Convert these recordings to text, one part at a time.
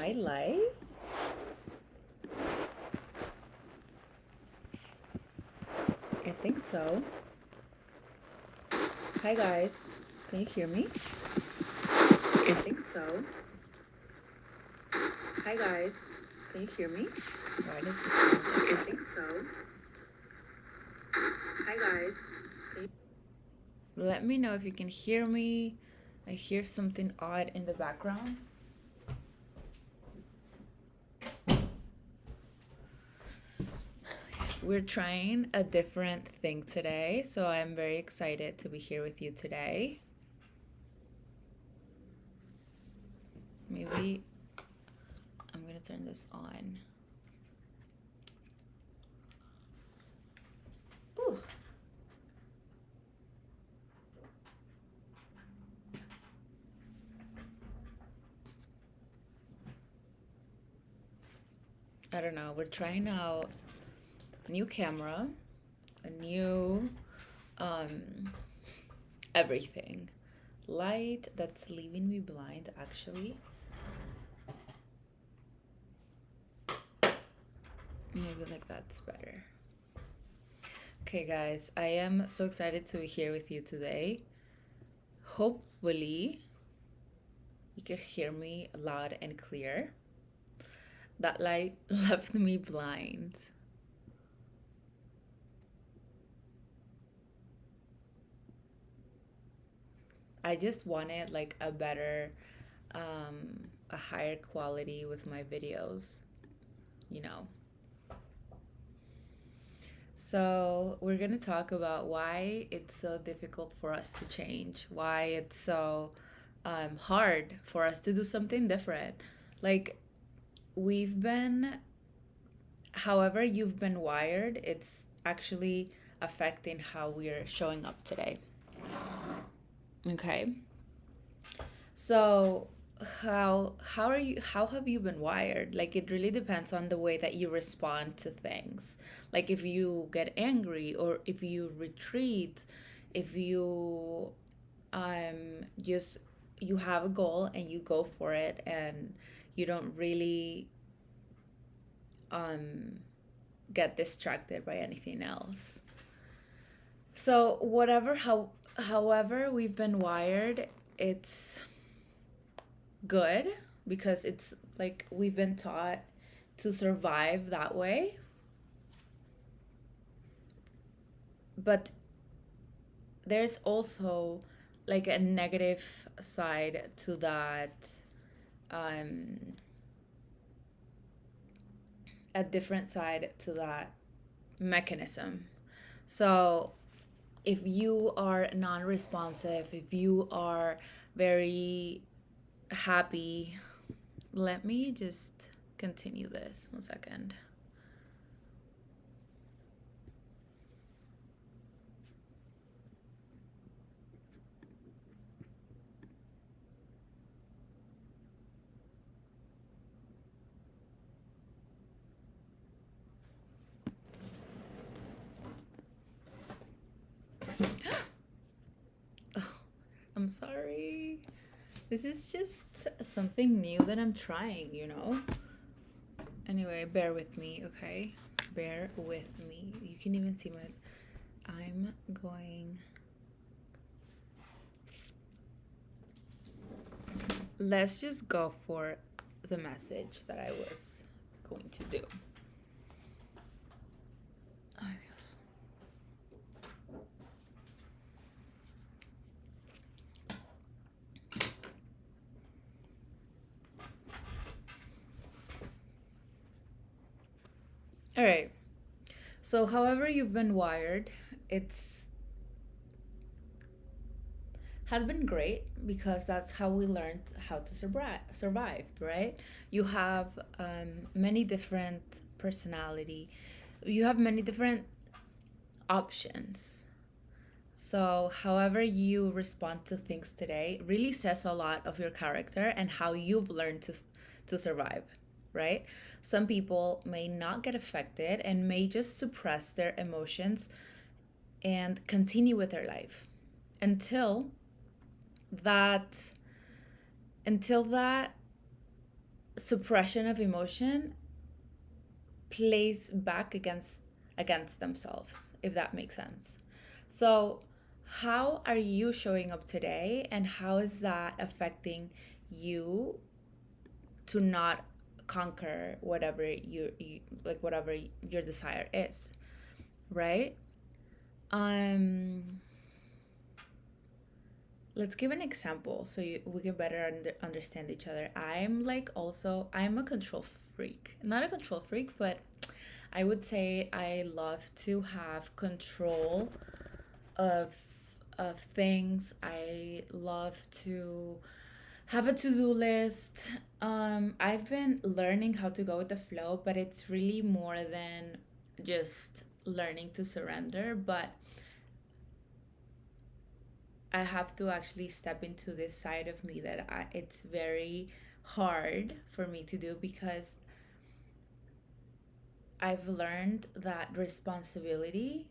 I live? I think so. Hi guys, can you hear me? I think so. Hi guys, can you hear me? Why does it sound like I think so. Hi guys. Let me know if you can hear me. I hear something odd in the background. We're trying a different thing today, so I'm very excited to be here with you today. Maybe I'm gonna turn this on. Ooh. I don't know, we're trying out a new camera, a new everything. Light that's leaving me blind, actually. Maybe like that's better. Okay, guys, I am so excited to be here with you today. Hopefully, you can hear me loud and clear. That light left me blind. I just wanted like a better, a higher quality with my videos, you know. So we're gonna talk about why it's so difficult for us to change, why it's so hard for us to do something different. Like we've been, however you've been wired, it's actually affecting how we're showing up today. Okay. So how have you been wired? Like it really depends on the way that you respond to things. Like if you get angry or if you retreat, if you just you have a goal and you go for it and you don't really get distracted by anything else. So however we've been wired, it's good because it's like we've been taught to survive that way. But there's also like a negative side to that, a different side to that mechanism. So if you are non-responsive, if you are very happy, let me just continue this 1 second. Oh, I'm sorry. This is just something new that I'm trying, you know? Anyway, bear with me, okay? Bear with me. You can even see I'm going... Let's just go for the message that I was going to do. Ay, Dios. All right. So, however you've been wired, it's has been great because that's how we learned how to survive, right? You have many different personality. You have many different options. So, however you respond to things today really says a lot of your character and how you've learned to survive, right? Some people may not get affected and may just suppress their emotions and continue with their life until that suppression of emotion plays back against themselves, if that makes sense. So how are you showing up today, and how is that affecting you to not conquer whatever you like, whatever your desire is, right? um let's give an example so we can better understand each other. I'm a control freak, not a control freak, but I would say I love to have control of things. I love to have a to-do list. I've been learning how to go with the flow, but it's really more than just learning to surrender. But I have to actually step into this side of me that it's very hard for me to do, because I've learned that responsibility,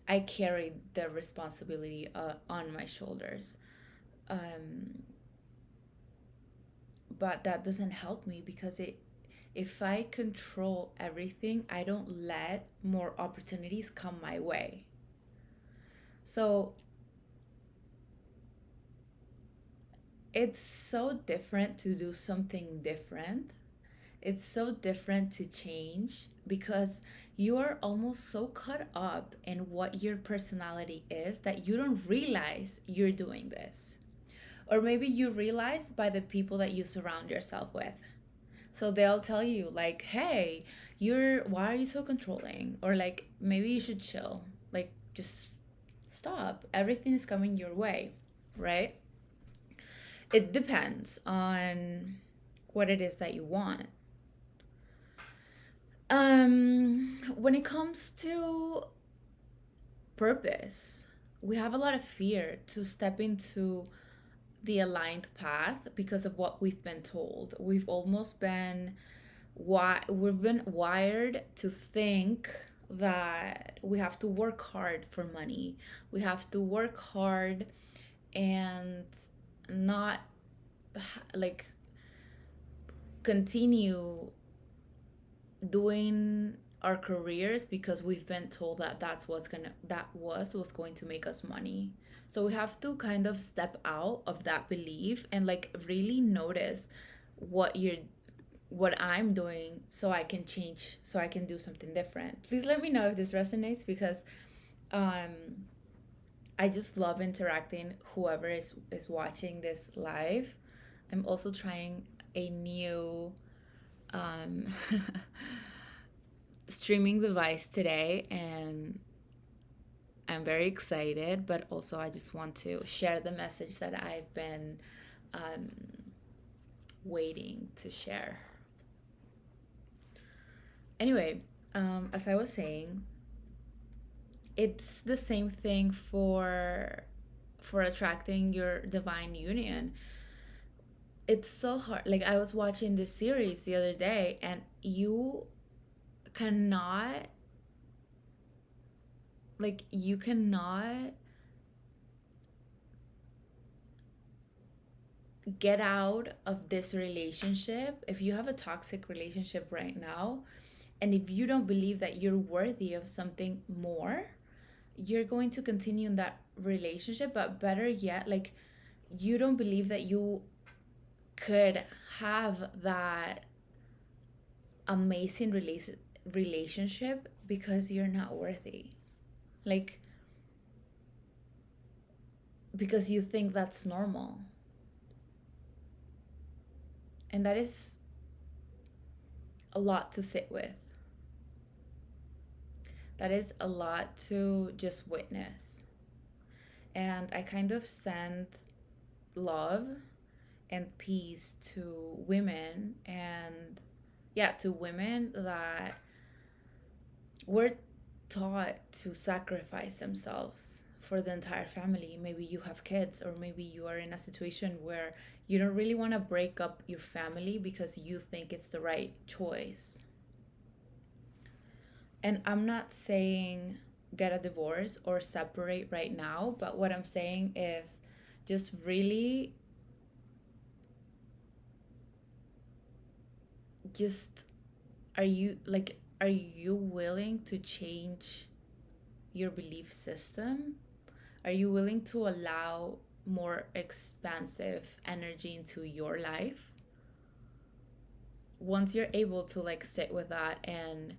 I carry the responsibility on my shoulders. Um, but that doesn't help me, because if I control everything, I don't let more opportunities come my way. So it's so different to do something different. It's so different to change, because you are almost so caught up in what your personality is that you don't realize you're doing this. Or maybe you realize by the people that you surround yourself with. So they'll tell you like, "Hey, why are you so controlling?" Or like, "Maybe you should chill. Like, just stop. Everything is coming your way." Right? It depends on what it is that you want. When it comes to purpose, we have a lot of fear to step into the aligned path because of what we've been told. We've been wired to think that we have to work hard for money. We have to work hard and not like continue doing our careers because we've been told that that was what's going to make us money. So we have to kind of step out of that belief and like really notice what you're what I'm doing, so I can change, so I can do something different. Please let me know if this resonates, because um I just love interacting whoever is watching this live. I'm also trying a new um streaming device today, and I'm very excited, but also I just want to share the message that I've been um, waiting to share. Anyway, as I was saying, it's the same thing for attracting your divine union. It's so hard. Like, I was watching this series the other day, and cannot you cannot get out of this relationship. If you have a toxic relationship right now, and if you don't believe that you're worthy of something more, you're going to continue in that relationship. But better yet, like, you don't believe that you could have that amazing relationship because you're not worthy. Like, because you think that's normal. And that is a lot to sit with. That is a lot to just witness. And I kind of send love and peace to women, and yeah, to women that were taught to sacrifice themselves for the entire family. Maybe you have kids, or maybe you are in a situation where you don't really want to break up your family because you think it's the right choice. And I'm not saying get a divorce or separate right now, but what I'm saying is just really just, are you willing to change your belief system? Are you willing to allow more expansive energy into your life? Once you're able to like sit with that and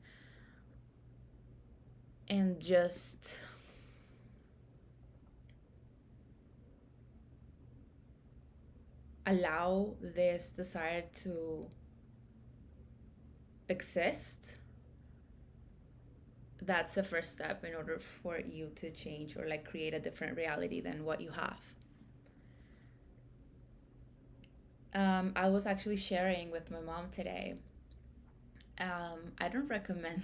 just allow this desire to exist, that's the first step in order for you to change or like create a different reality than what you have. I was actually sharing with my mom today. I don't recommend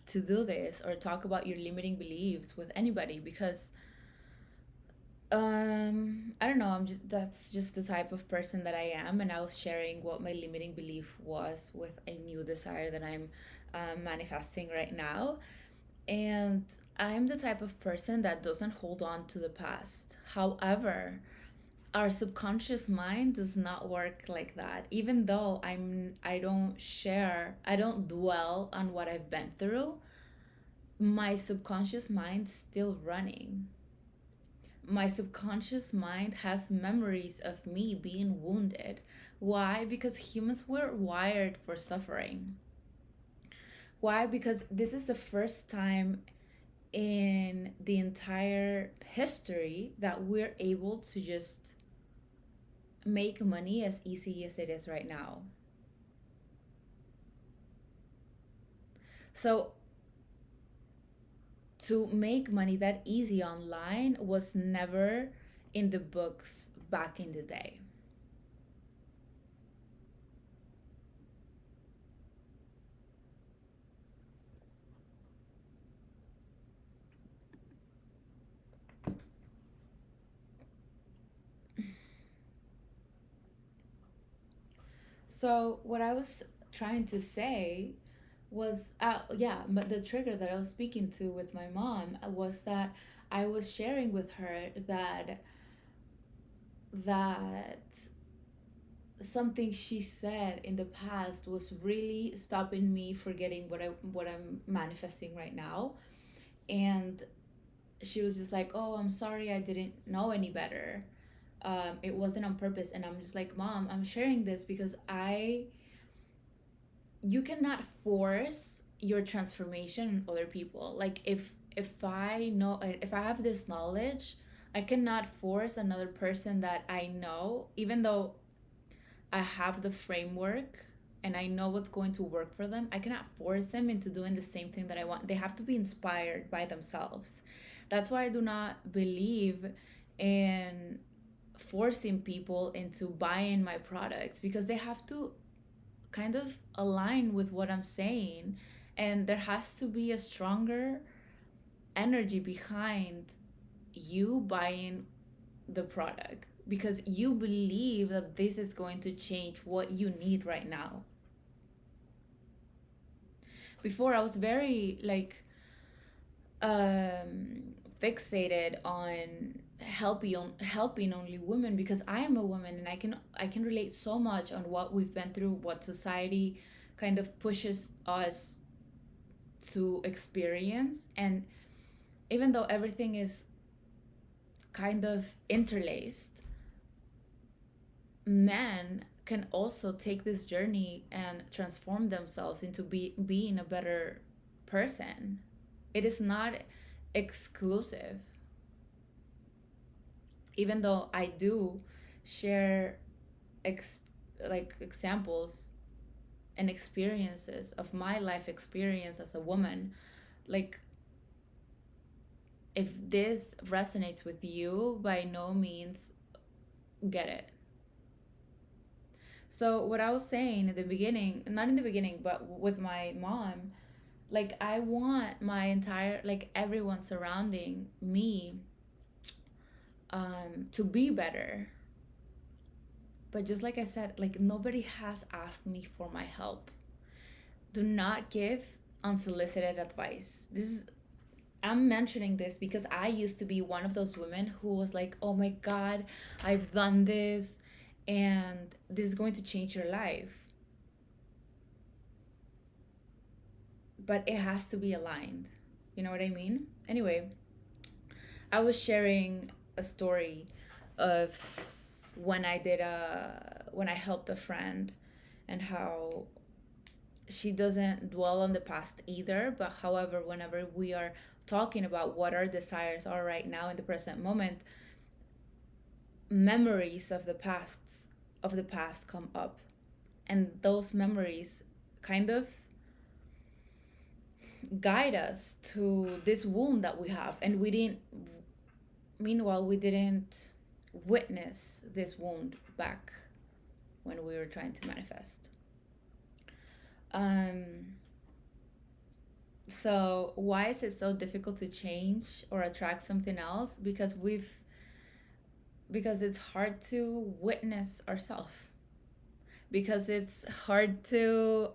to do this or talk about your limiting beliefs with anybody because I don't know, I'm just that's just the type of person that I am, and I was sharing what my limiting belief was with a new desire that I'm manifesting right now. And I'm the type of person that doesn't hold on to the past. However, our subconscious mind does not work like that. Even though I don't dwell on what I've been through, my subconscious mind's still running. My subconscious mind has memories of me being wounded. Why? Because humans were wired for suffering. Why? Because this is the first time in the entire history that we're able to just make money as easy as it is right now. So to make money that easy online was never in the books back in the day. So what I was trying to say was, yeah, but the trigger that I was speaking to with my mom was that I was sharing with her that something she said in the past was really stopping me forgetting what I'm manifesting right now. And she was just like, "Oh, I'm sorry, I didn't know any better. It wasn't on purpose." And I'm just like, "Mom, I'm sharing this because I you cannot force your transformation on other people. Like if I have this knowledge, I cannot force another person that I know, even though I have the framework and I know what's going to work for them. I cannot force them into doing the same thing that I want. They have to be inspired by themselves. That's why I do not believe in forcing people into buying my products, because they have to kind of align with what I'm saying, and there has to be a stronger energy behind you buying the product because you believe that this is going to change what you need right now. Before I was very like fixated on helping only women because I am a woman, and I can relate so much on what we've been through, what society kind of pushes us to experience. And even though everything is kind of interlaced, men can also take this journey and transform themselves into being a better person. It is not exclusive. Even though I do share ex- examples and experiences of my life experience as a woman, like if this resonates with you, by no means get it. So what I was saying in the beginning, not in the beginning, but with my mom, like I want my entire, like everyone surrounding me to be better. But just like I said, like nobody has asked me for my help. Do not give unsolicited advice. This is I'm mentioning this because I used to be one of those women who was like, "Oh my god, I've done this and this is going to change your life." but it has to be aligned. You know what I mean? Anyway, I was sharing a story of when I helped a friend, and how she doesn't dwell on the past either, but however, whenever we are talking about what our desires are right now in the present moment, memories of the past come up, and those memories kind of guide us to this wound that we have, and we didn't witness this wound back when we were trying to manifest. um so why is it so difficult to change or attract something else? Because it's hard to witness ourselves, because it's hard to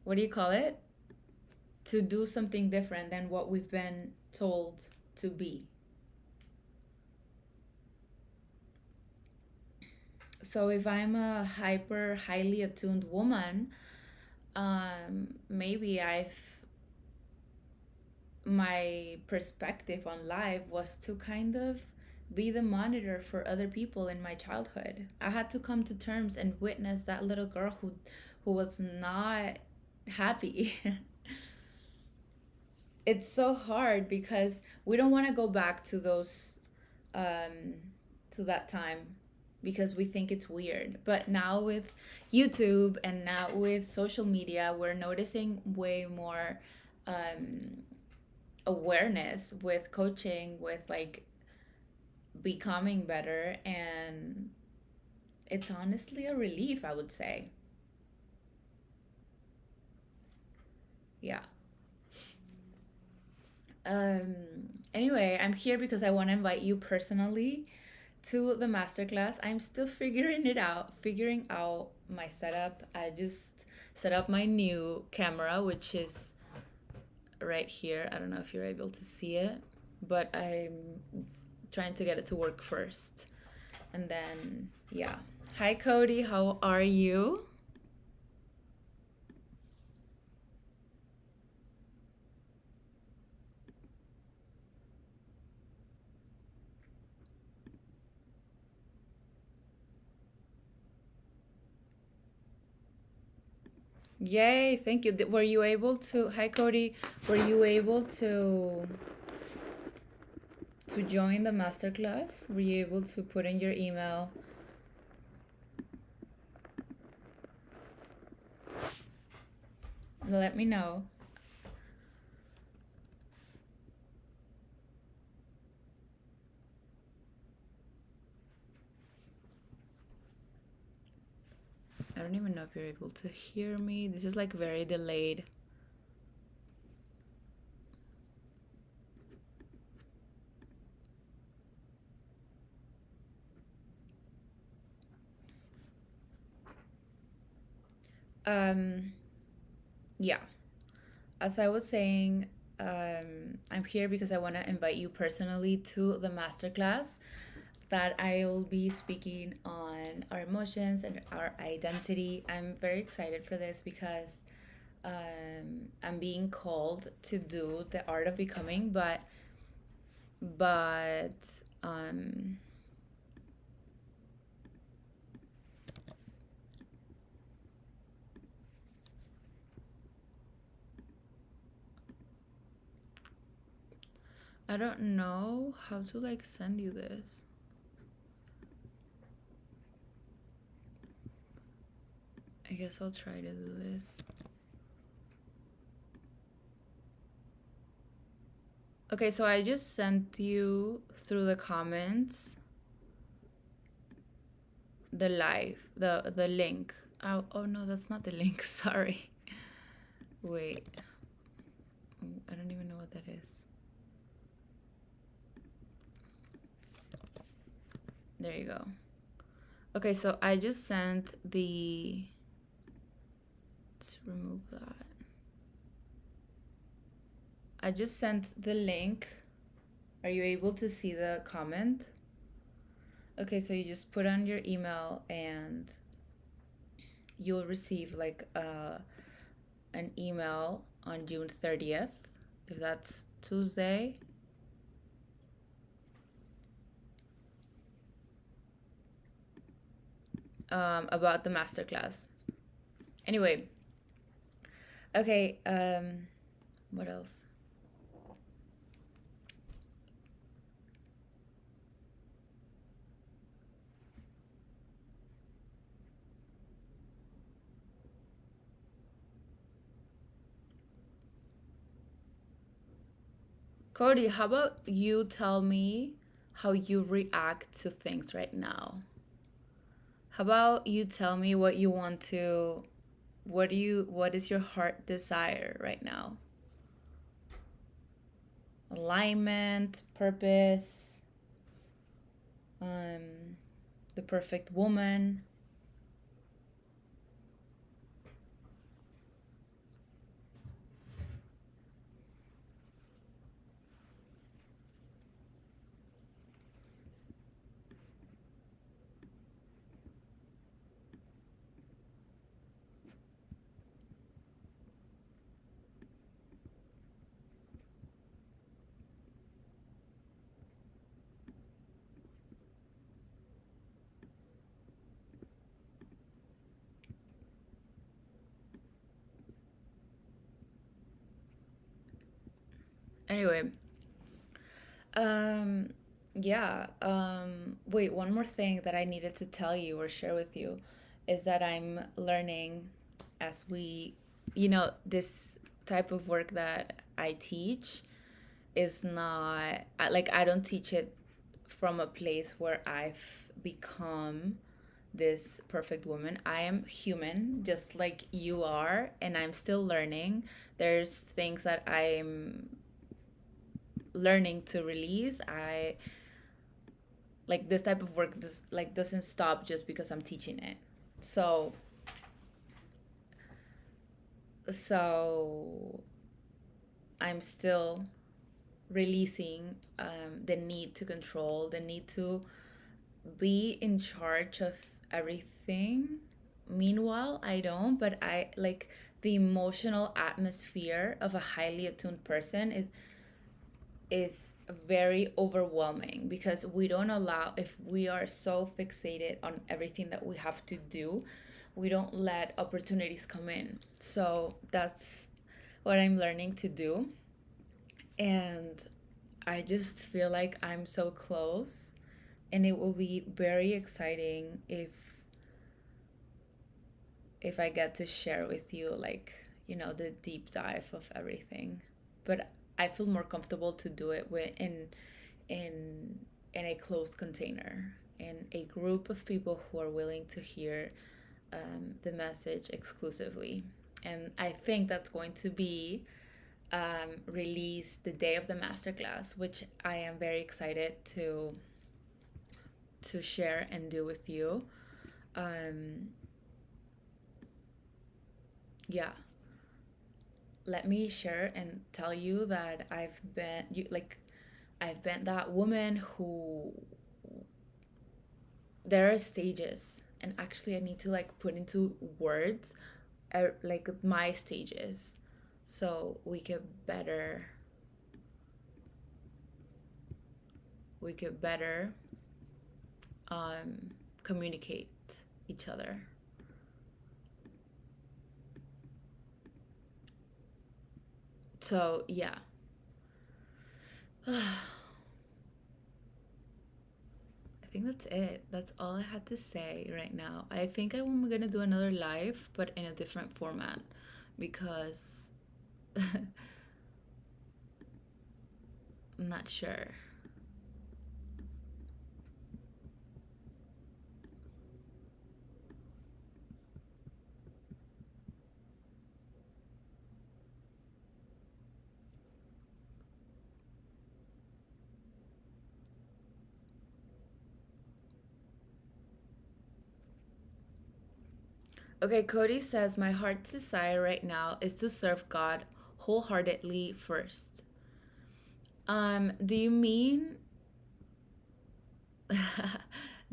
what do you call it, to do something different than what we've been told to be. So if I'm a hyper highly attuned woman, maybe I've my perspective on life was to kind of be the monitor for other people in my childhood. I had to come to terms and witness that little girl who was not happy. It's so hard because we don't want to go back to those um to that time, because we think it's weird. But now with YouTube and now with social media, we're noticing way more um awareness with coaching, with like becoming better, and it's honestly a relief, I would say. Yeah. um anyway, I'm here because I want to invite you personally to the masterclass. I'm still figuring out my setup. I just set up my new camera, which is right here. I don't know if you're able to see it, but I'm trying to get it to work first. And then, yeah. Hi, Cody. How are you? Yay, thank you. Were you able to, hi, Cody, were you able to join the masterclass? Were you able to put in your email? Let me know. I don't even know if you're able to hear me. This is like very delayed. Um, yeah. As I was saying, I'm here because I want to invite you personally to the masterclass that I will be speaking on our emotions and our identity. I'm very excited for this because I'm being called to do the art of becoming, but um, I don't know how to like send you this. I guess I'll try to do this. Okay, so I just sent you through the comments the the link. Oh no, that's not the link. Sorry. Wait. I don't even know what that is. There you go. Okay, so I just sent the, let's remove that. I just sent the link. Are you able to see the comment? Okay, so you just put on your email and you'll receive like an email on June 30th, if that's Tuesday. About the masterclass. Anyway, okay, what else? Cody, how about you tell me how you react to things right now? How about you tell me what you want to, what is your heart desire right now? Alignment, purpose, the perfect woman. Anyway, um, yeah. Wait, one more thing that I needed to tell you or share with you is that I'm learning as we, this type of work that I teach is not like I don't teach it from a place where I've become this perfect woman. I am human just like you are, and I'm still learning. There's things that I'm learning to release. I like this type of work doesn't stop just because I'm teaching it. So so I'm still releasing the need to control, the need to be in charge of everything. Meanwhile, I don't, but I like the emotional atmosphere of a highly attuned person is very overwhelming because we don't allow, if we are so fixated on everything that we have to do, we don't let opportunities come in. So that's what I'm learning to do. And I just feel like I'm so close, and it will be very exciting if I get to share with you, like, the deep dive of everything. But I feel more comfortable to do it in in a closed container, in a group of people who are willing to hear the message exclusively. And I think that's going to be released the day of the masterclass, which I am very excited to share and do with you. Um, yeah, let me share and tell you that I've been that woman who, there are stages, and actually I need to like put into words like my stages, so we could better um, communicate each other. So yeah. I think that's it. That's all I had to say right now. I think I'm gonna do another live, but in a different format because I'm not sure. Okay, Cody says, my heart's desire right now is to serve God wholeheartedly first. Do you mean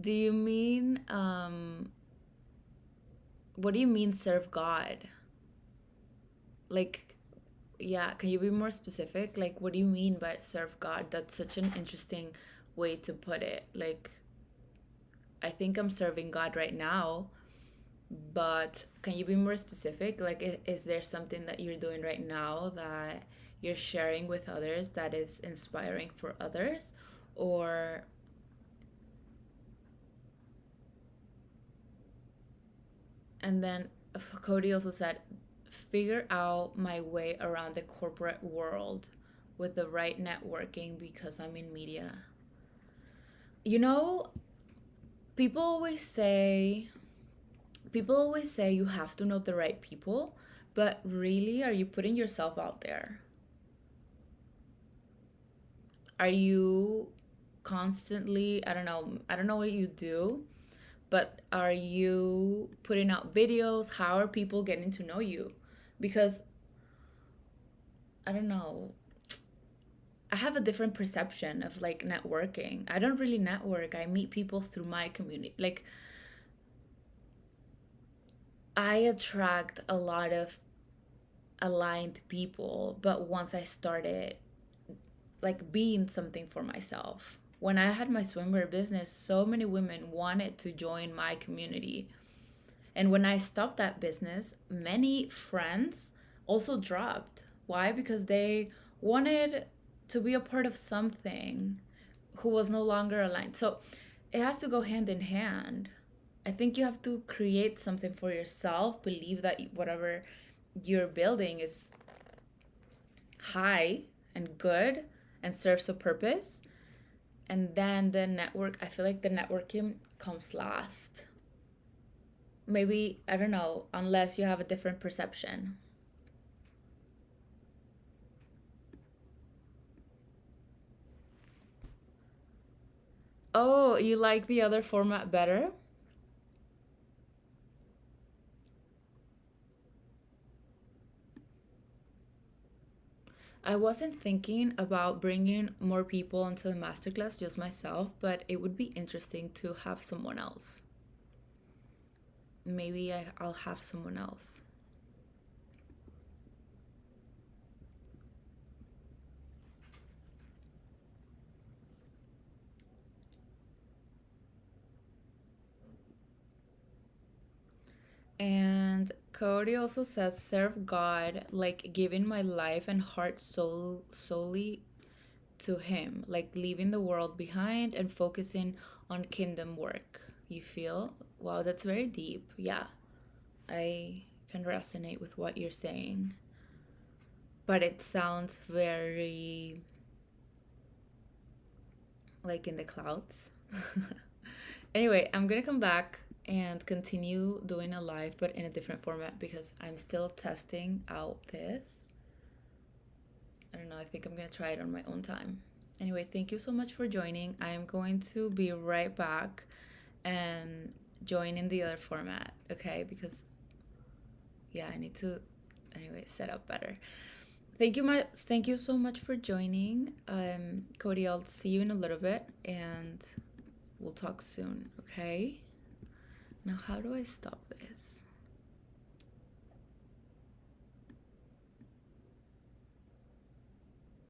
do you mean what do you mean serve God? Like, yeah, can you be more specific? Like, what do you mean by serve God? That's such an interesting way to put it. Like, I think I'm serving God right now, but can you be more specific? Like, is there something that you're doing right now that you're sharing with others that is inspiring for others? Or, and then Cody also said, figure out my way around the corporate world with the right networking because I'm in media. You know, people always say people always say you have to know the right people, but really, are you putting yourself out there? Are you constantly, I don't know what you do, but are you putting out videos? How are people getting to know you? Because I don't know, I have a different perception of like networking. I don't really network. I meet people through my community. Like, I attract a lot of aligned people, but once I started like being something for myself, when I had my swimwear business, so many women wanted to join my community. And when I stopped that business, many friends also dropped. Why? Because they wanted to be a part of something who was no longer aligned. So it has to go hand in hand. I think you have to create something for yourself, believe that whatever you're building is high and good and serves a purpose. And then the network, I feel like the networking comes last. Maybe, I don't know, unless you have a different perception. Oh, you like the other format better? I wasn't thinking about bringing more people into the masterclass, just myself, but it would be interesting to have someone else. Maybe I'll have someone else. And Cody also says, serve God, like giving my life and heart solely to Him, like leaving the world behind and focusing on kingdom work. You feel? Wow, that's very deep. Yeah, I can resonate with what you're saying. But it sounds very like in the clouds. Anyway, I'm gonna come back and continue doing a live, but in a different format because I'm still testing out this. I don't know, I think I'm gonna try it on my own time. Anyway, thank you so much for joining. I am going to be right back and join in the other format, okay? Because yeah, I need to anyway set up better. Thank you so much for joining. Cody, I'll see you in a little bit and we'll talk soon, okay? Now how do I stop this?